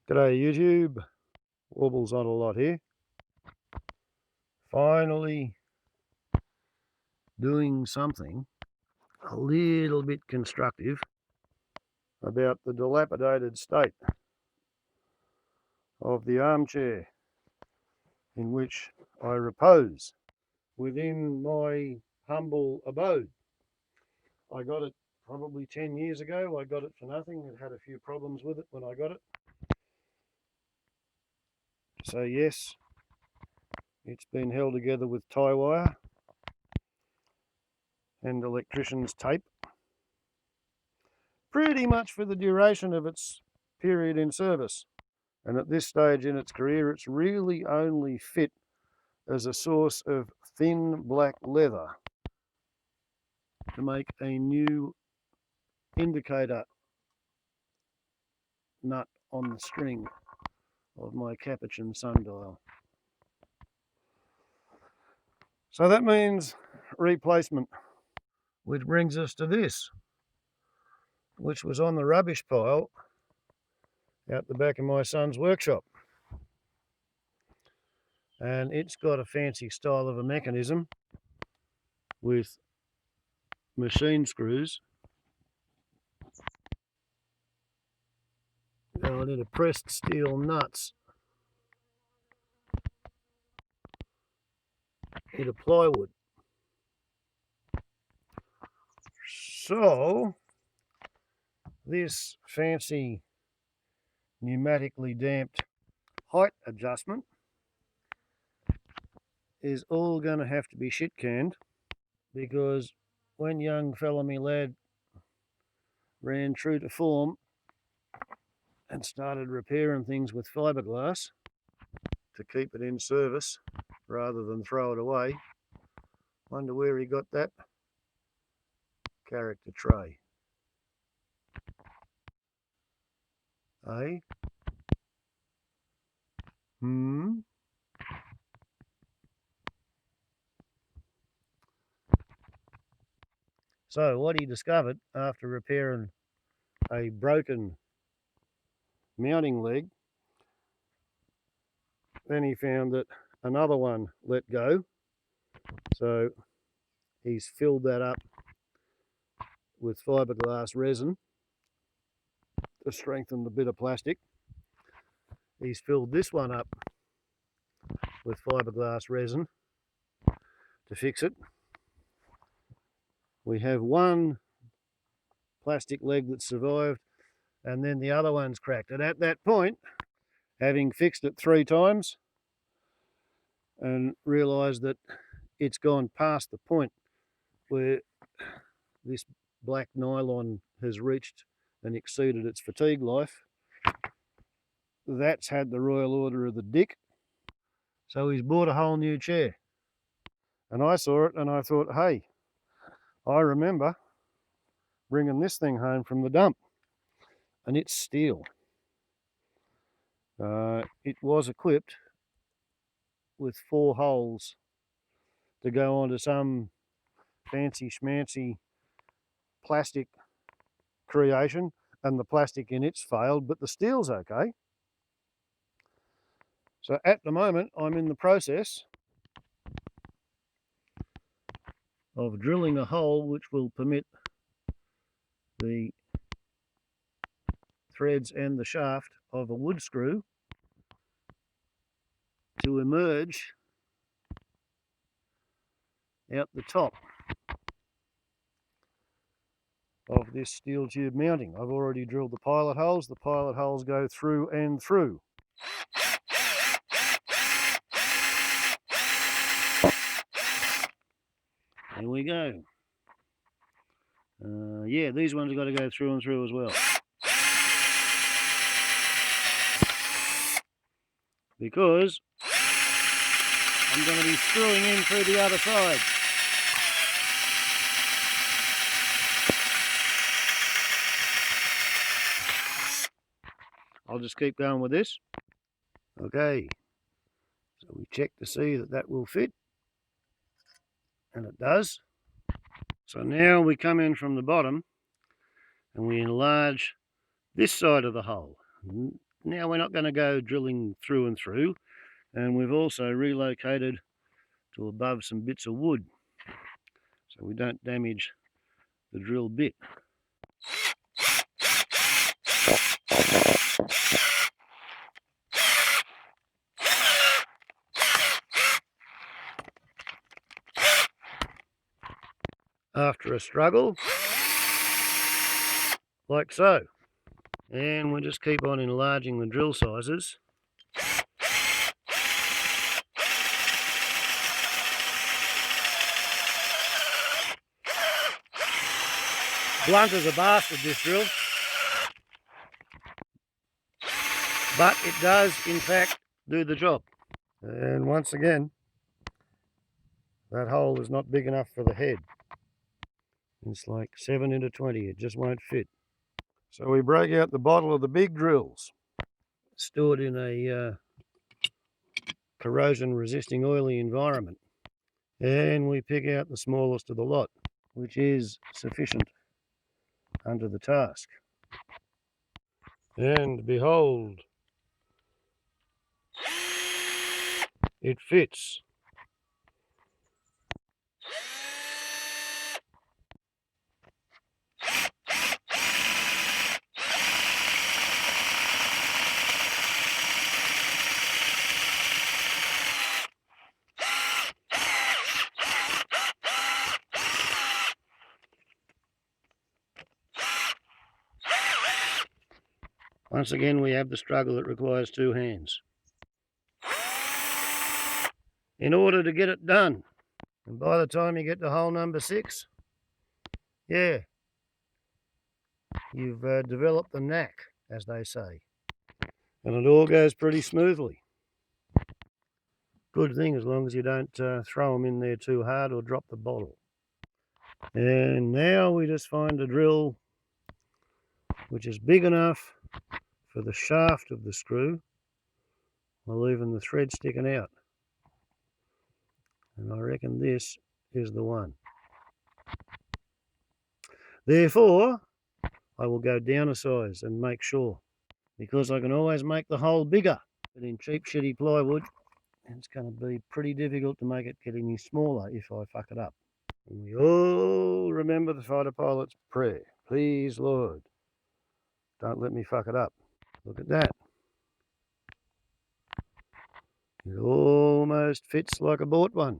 G'day YouTube, Wobbles on a lot here. Finally doing something a little bit constructive about the dilapidated state of the armchair in which I repose within my humble abode. I got it probably 10 years ago. I got it for nothing. It had a few problems with it when I got it. So yes, it's been held together with tie wire and electrician's tape pretty much for the duration of its period in service. And at this stage in its career, it's really only fit as a source of thin black leather to make a new indicator nut on the string of my Capuchin sundial. So that means replacement, which brings us to this, which was on the rubbish pile out the back of my son's workshop. And it's got a fancy style of a mechanism with machine screws going into pressed steel nuts into plywood. So this fancy pneumatically damped height adjustment is all going to have to be shit canned, because when young fella me lad ran true to form and started repairing things with fiberglass to keep it in service rather than throw it away, wonder where he got that character tray. Eh? So what he discovered after repairing a broken mounting leg, then he found that another one let go. So he's filled that up with fiberglass resin to strengthen the bit of plastic. He's filled this one up with fiberglass resin to fix it. We have one plastic leg that survived, and then the other one's cracked. And at that point, having fixed it 3 times and realised that it's gone past the point where this black nylon has reached and exceeded its fatigue life, that's had the royal order of the dick. So he's bought a whole new chair. And I saw it and I thought, hey, I remember bringing this thing home from the dump, and it's steel. It was equipped with 4 holes to go onto some fancy schmancy plastic creation, and the plastic in it's failed, but the steel's okay. So at the moment I'm in the process of drilling a hole which will permit the threads and the shaft of a wood screw to emerge out the top of this steel tube mounting. I've already drilled the pilot holes. The pilot holes go through and through. Here we go. Yeah, these ones have got to go through and through as well, because I'm going to be screwing in through the other side. I'll just keep going with this. Okay, so we check to see that that will fit, and it does. So now we come in from the bottom and we enlarge this side of the hole. now we're not going to go drilling through and through, and we've also relocated to above some bits of wood so we don't damage the drill bit. After a struggle, like so, and we just keep on enlarging the drill sizes. Blunt as a bastard, this drill, but it does in fact do the job. And once again, that hole is not big enough for the head. It's like 7 into 20, it just won't fit. So we break out the bottle of the big drills, stored in a corrosion resisting oily environment, and we pick out the smallest of the lot, which is sufficient under the task. And behold, it fits. Once again, we have the struggle that requires 2 hands in order to get it done. And by the time you get to hole number 6, yeah, you've developed the knack, as they say. And it all goes pretty smoothly. Good thing, as long as you don't throw them in there too hard or drop the bottle. And now we just find a drill which is big enough for the shaft of the screw while leaving the thread sticking out. And I reckon this is the one. Therefore, I will go down a size and make sure, because I can always make the hole bigger. But in cheap shitty plywood, it's going to be pretty difficult to make it get any smaller if I fuck it up. And we all remember the fighter pilot's prayer. Please, Lord, don't let me fuck it up. Look at that. It almost fits like I bought one.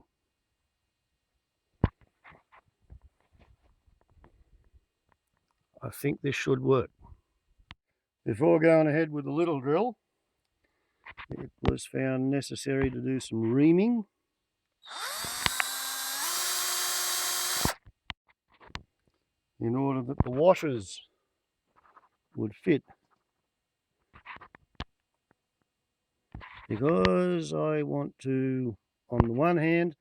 I think this should work. Before going ahead with the little drill, it was found necessary to do some reaming. In order that the washers would fit. Because I want to, on the one hand,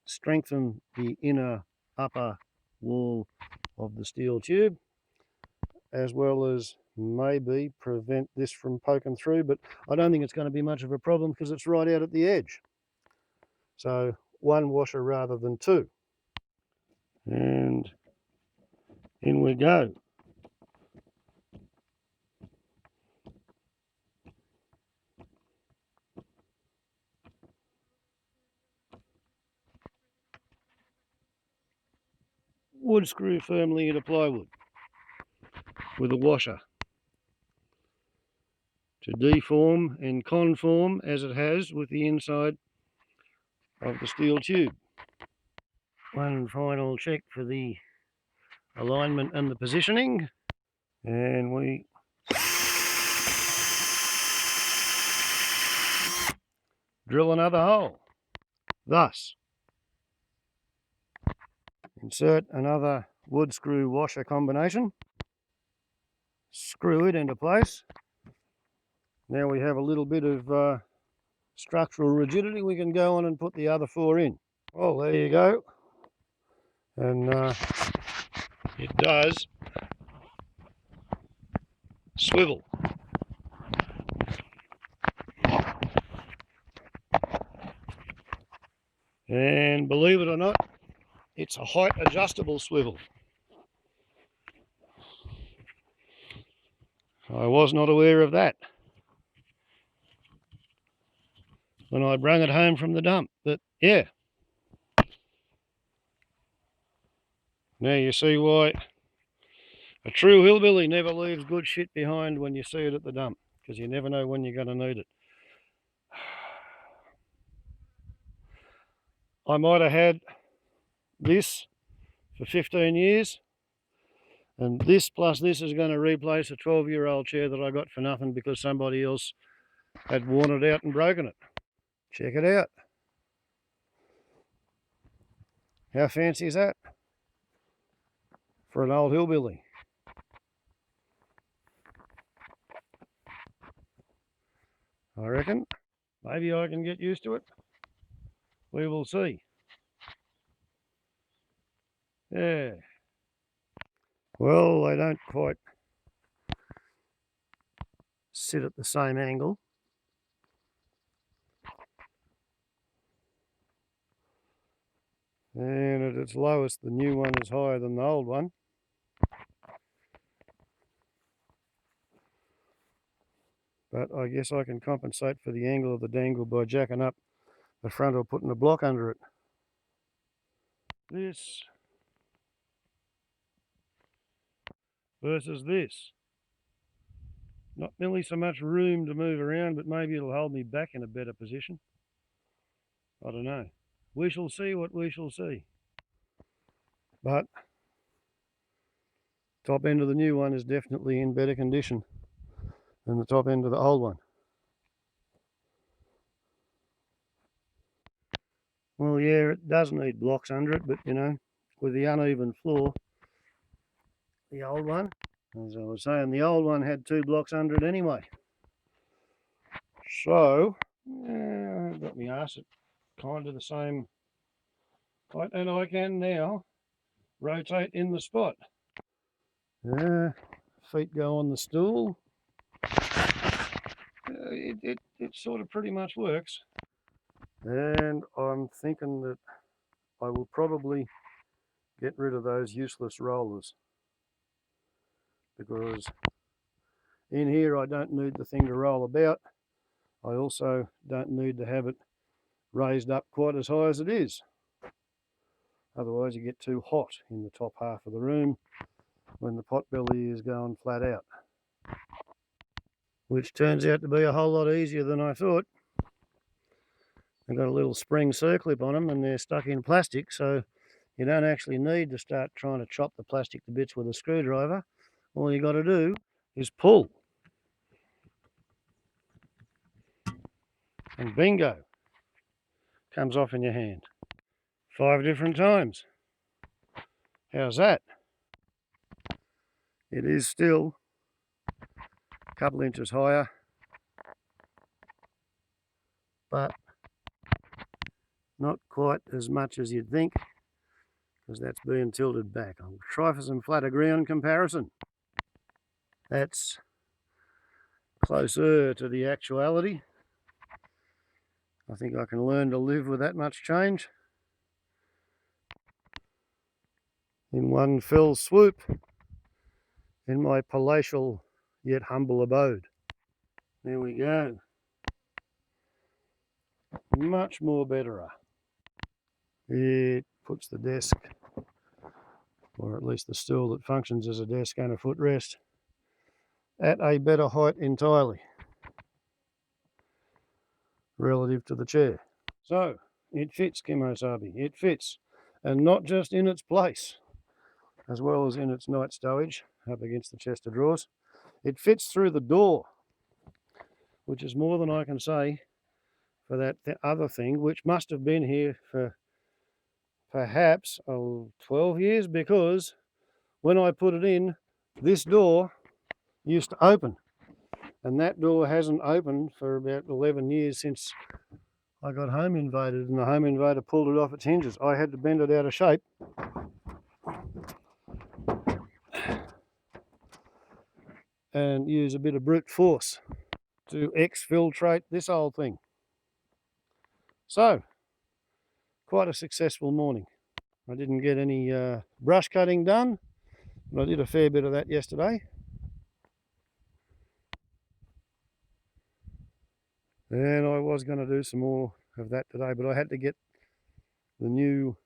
strengthen the inner upper wall of the steel tube, as well as maybe prevent this from poking through, but I don't think it's going to be much of a problem because it's right out at the edge. So 1 washer rather than 2. And in we go. Wood screw firmly into plywood with a washer to deform and conform as it has with the inside of the steel tube. One final check for the alignment and the positioning, and we drill another hole. Thus, insert another wood screw washer combination, screw it into place. Now we have a little bit of structural rigidity. We can go on and put the other 4 in. Well, there you go. And it does swivel. And believe it or not, it's a height adjustable swivel. I was not aware of that. when I brung it home from the dump. But yeah, now you see why a true hillbilly never leaves good shit behind when you see it at the dump, because you never know when you're going to need it. I might have had this for 15 years, and this plus this is going to replace a 12-year-old chair that I got for nothing because somebody else had worn it out and broken it. Check it out. How fancy is that for an old hillbilly? I reckon maybe I can get used to it. We will see. Yeah. Well, they don't quite sit at the same angle. And at its lowest, the new one is higher than the old one. But I guess I can compensate for the angle of the dangle by jacking up the front or putting a block under it. This versus this. Not nearly so much room to move around, but maybe it'll hold me back in a better position. I don't know. We shall see what we shall see. But top end of the new one is definitely in better condition than the top end of the old one. Well, yeah, it does need blocks under it, but you know, with the uneven floor, the old one, as I was saying, the old one had 2 blocks under it anyway. So, I've got my arse at kind of the same height, and I can now rotate in the spot. Feet go on the stool. It sort of pretty much works. And I'm thinking that I will probably get rid of those useless rollers, because in here I don't need the thing to roll about. I also don't need to have it raised up quite as high as it is. Otherwise you get too hot in the top half of the room when the pot belly is going flat out. Which turns out to be a whole lot easier than I thought. They've got a little spring circlip on them and they're stuck in plastic, so you don't actually need to start trying to chop the plastic to bits with a screwdriver. All you got to do is pull. And bingo, comes off in your hand. 5 different times. How's that? It is still a couple inches higher, but not quite as much as you'd think, because that's being tilted back. I'll try for some flatter ground comparison. That's closer to the actuality. I think I can learn to live with that much change in one fell swoop in my palatial yet humble abode. There we go. Much more betterer. It puts the desk, or at least the stool that functions as a desk and a footrest, at a better height entirely relative to the chair. So it fits, Kimosabi, it fits, and not just in its place, as well as in its night stowage up against the chest of drawers. It fits through the door, which is more than I can say for that other thing, which must have been here for perhaps 12 years, because when I put it in, this door used to open, and that door hasn't opened for about 11 years since I got home invaded, and the home invader pulled it off its hinges. I had to bend it out of shape and use a bit of brute force to exfiltrate this old thing. So, quite a successful morning. I didn't get any brush cutting done, but I did a fair bit of that yesterday. And I was going to do some more of that today, but I had to get the new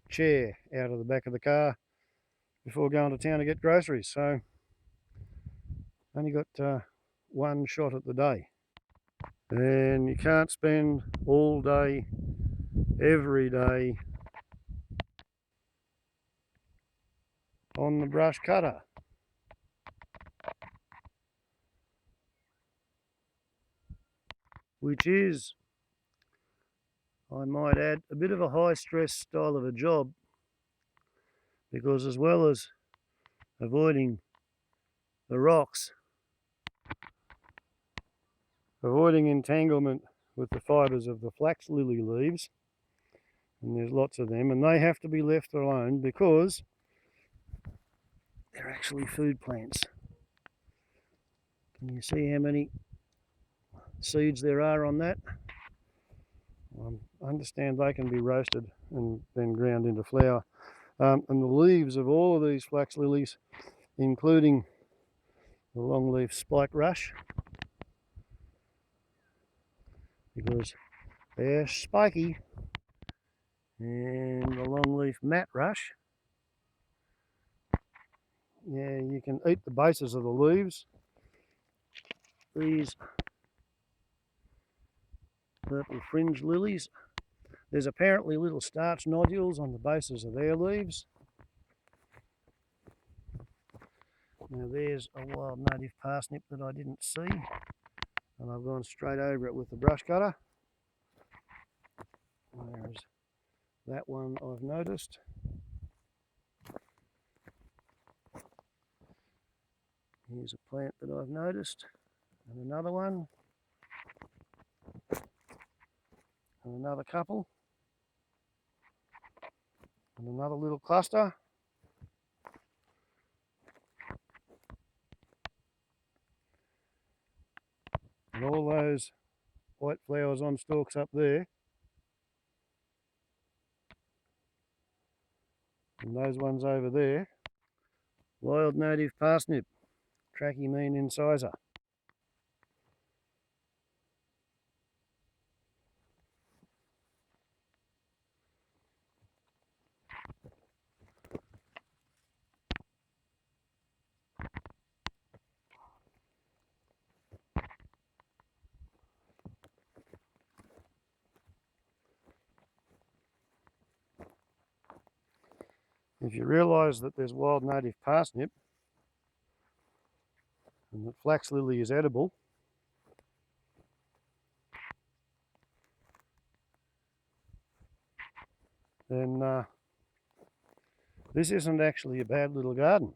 chair out of the back of the car before going to town to get groceries. So only got one shot at the day. And you can't spend all day, every day on the brush cutter. Which is, I might add, a bit of a high stress style of a job, because as well as avoiding the rocks, avoiding entanglement with the fibres of the flax lily leaves, and there's lots of them, and they have to be left alone because they're actually food plants. Can you see how many seeds there are on that? I understand they can be roasted and then ground into flour. And the leaves of all of these flax lilies, including the longleaf spike rush, because they're spiky, and the longleaf mat rush, yeah, you can eat the bases of the leaves. These purple fringe lilies, there's apparently little starch nodules on the bases of their leaves. Now there's a wild native parsnip that I didn't see, and I've gone straight over it with the brush cutter. There's that one I've noticed. Here's a plant that I've noticed, and another one, and another couple, and another little cluster. And all those white flowers on stalks up there, and those ones over there, wild native parsnip, Trachymene incisor. If you realise that there's wild native parsnip and that flax lily is edible, then this isn't actually a bad little garden.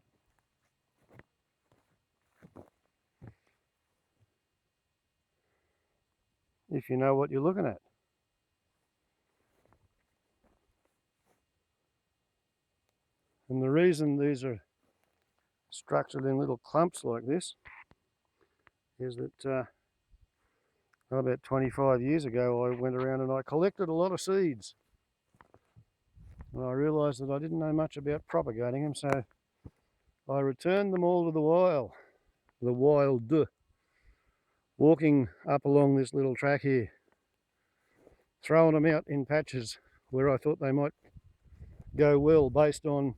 If you know what you're looking at. And the reason these are structured in little clumps like this is that about 25 years ago I went around and I collected a lot of seeds. And I realised that I didn't know much about propagating them, so I returned them all to the wild. Walking up along this little track here, throwing them out in patches where I thought they might go well based on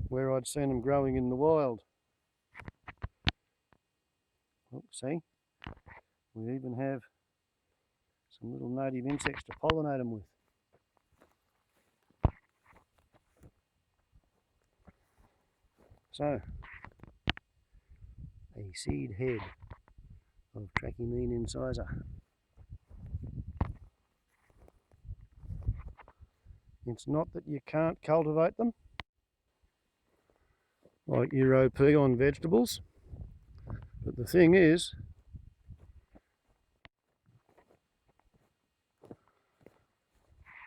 where I'd seen them growing in the wild. Oh, see, we even have some little native insects to pollinate them with. So, a seed head of Trachymene incisor. It's not that you can't cultivate them like your OP on vegetables, but the thing is,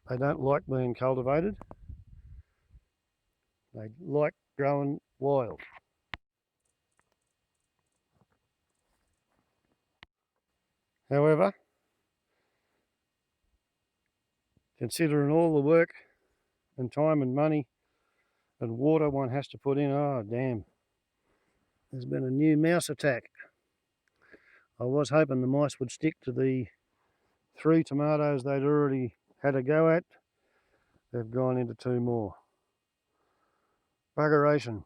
they don't like being cultivated. They like growing wild. However, considering all the work and time and money and water one has to put in, oh damn, there's been a new mouse attack. I was hoping the mice would stick to the 3 tomatoes they'd already had a go at, they've gone into 2 more. Buggeration.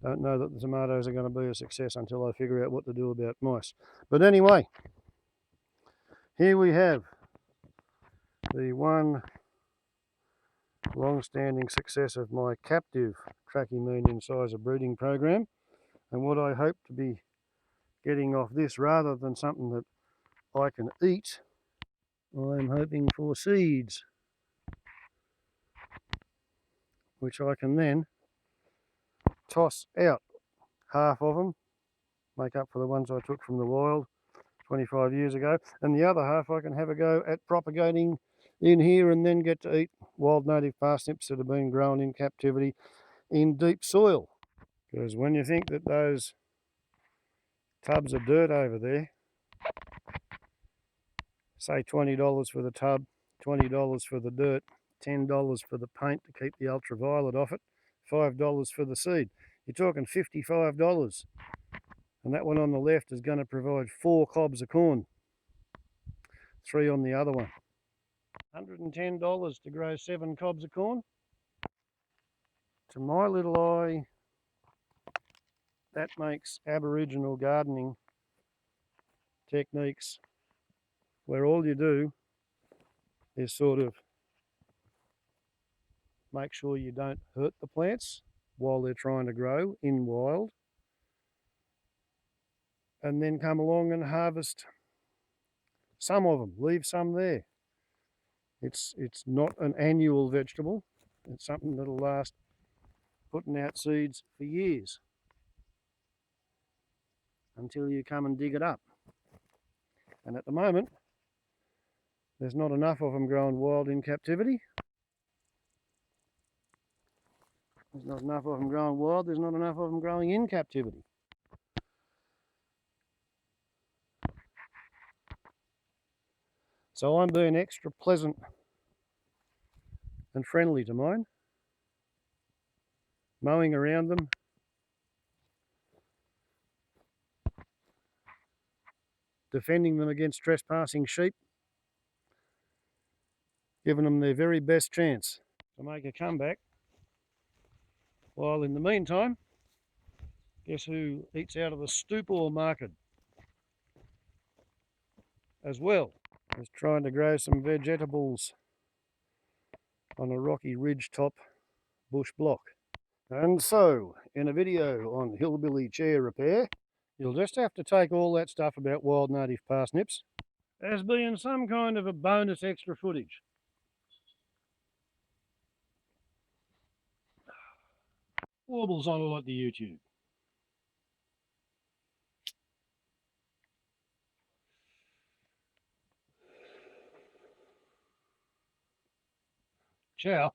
Don't know that the tomatoes are going to be a success until I figure out what to do about mice. But anyway, here we have the one long-standing success of my captive tracking mean incisor breeding program, and what I hope to be getting off this, rather than something that I can eat, I'm hoping for seeds, which I can then toss out. Half of them make up for the ones I took from the wild 25 years ago, and the other half I can have a go at propagating in here and then get to eat wild native parsnips that have been grown in captivity in deep soil. Because when you think that those tubs of dirt over there, say $20 for the tub, $20 for the dirt, $10 for the paint to keep the ultraviolet off it, $5 for the seed, you're talking $55. And that one on the left is going to provide 4 cobs of corn, 3 on the other one. $110 to grow 7 cobs of corn. To my little eye, that makes Aboriginal gardening techniques where all you do is sort of make sure you don't hurt the plants while they're trying to grow in wild, and then come along and harvest some of them, leave some there. It's not an annual vegetable, it's something that'll last putting out seeds for years until you come and dig it up. And at the moment, there's not enough of them growing wild in captivity. There's not enough of them growing wild, there's not enough of them growing in captivity. So I'm being extra pleasant and friendly to mine, mowing around them, defending them against trespassing sheep, giving them their very best chance to make a comeback. While in the meantime, guess who eats out of the stupor market as well as trying to grow some vegetables on a rocky ridge top bush block. And so, in a video on hillbilly chair repair, you'll just have to take all that stuff about wild native parsnips as being some kind of a bonus extra footage. Warbles on a lot to YouTube. Ciao.